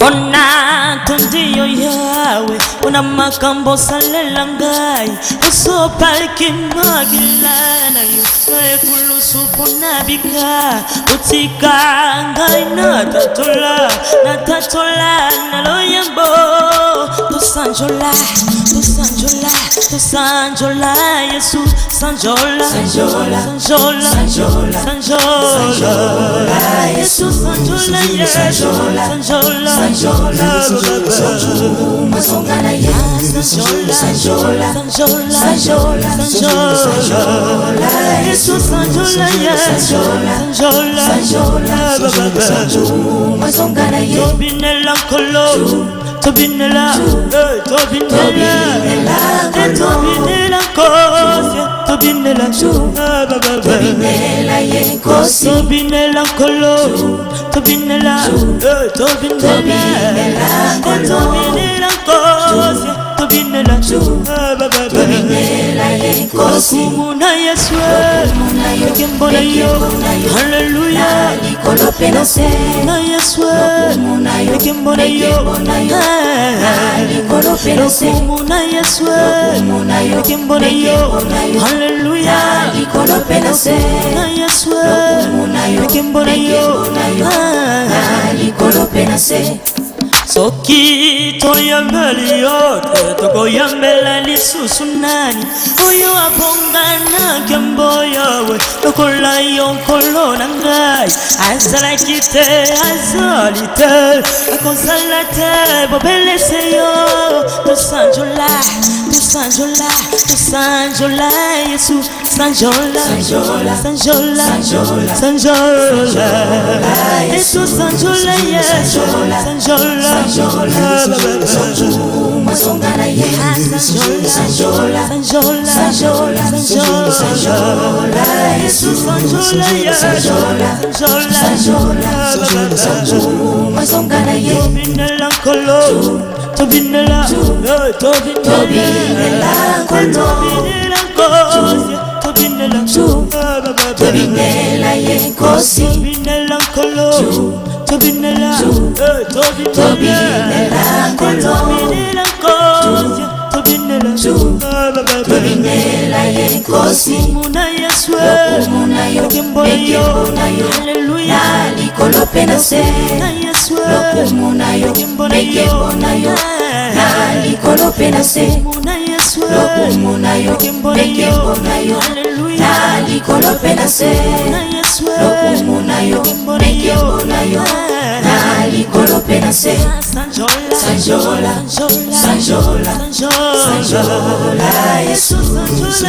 Ona tundiyo yawe, una makambo salela ngai, usopalki magilana yo, nae kulusu ponabika, utika ngai natatola naloyambo, tusanjola, Yesu, sanjola, Yesu, sanjola, Masongana ye sanjola Yesu sanjola Masongana ye Tobinela kolo Tobinela kosi Tobinela ye kosi Tobinela kolo Tobinela kosi Tobinela ye kosi Kumuna Yesu Kembona yo Hallelujah Nikolopena se Na Yesu Kembona yo Nikolopena se Kumuna Yesu Kembona yo Hallelujah Nikolopena se Na Yesu Kembona yo Nikolopena se Soki toyambeli yote toko yambela lisusu nani Oyo abongana kembo yawe Lokola yonkolo nangai Azala kite azalite Akonsalate bobele seyo Tusanjola Yesu Sanjola Yesu sanjola Yesu Sanjola Masongana ye sanjola Yesu sanjola Masongana ye Tobinela kolo Tobinela Tobinela ye kosi Tobinela kolo Tobinela ye kosi Muna Yesu Muna yo Kembona yo Hallelujah Nikolopena se Na Yesu Muna yo Kembona yo Nikolopena se Muna Yesu Muna yo Kembona yo Hallelujah Nikolopena se Na Yesu Muna yo Kembona yo Nikolopena se Sanjola Yesu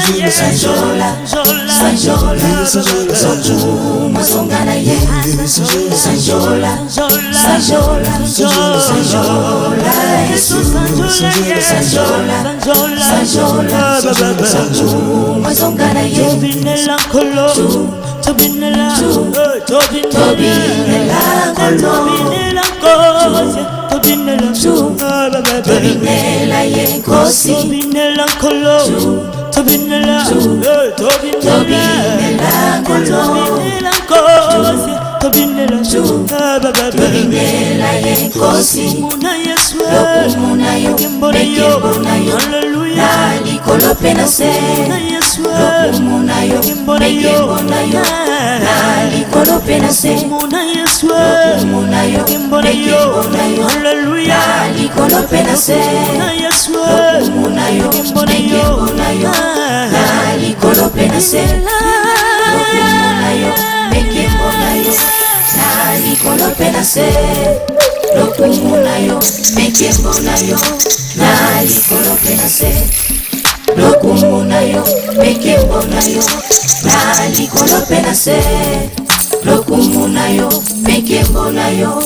Sanjola Masongana ye Sanjola Yesu Sanjola Masongana ye Tobinela kolo Tobinela kosi Tobinela ye kosi Tobinela kolo Tobinela kosi Tobinela ye kosi Muna Yesu Muna yo Kembona yo Hallelujah Nikolopena se Na Yesu Muna yo Kembona yo Nikolopena se Muna Yesu Muna yo Kembona yo Hallelujah Nikolopena se Na Yesu Muna yo Kembona yo Nikolopena se Muna yo Nikolopena se Muna yo Nikolopena se Muna yo Nikolopena se Muna yo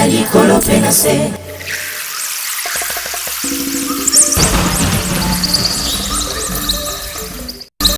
Nikolopena se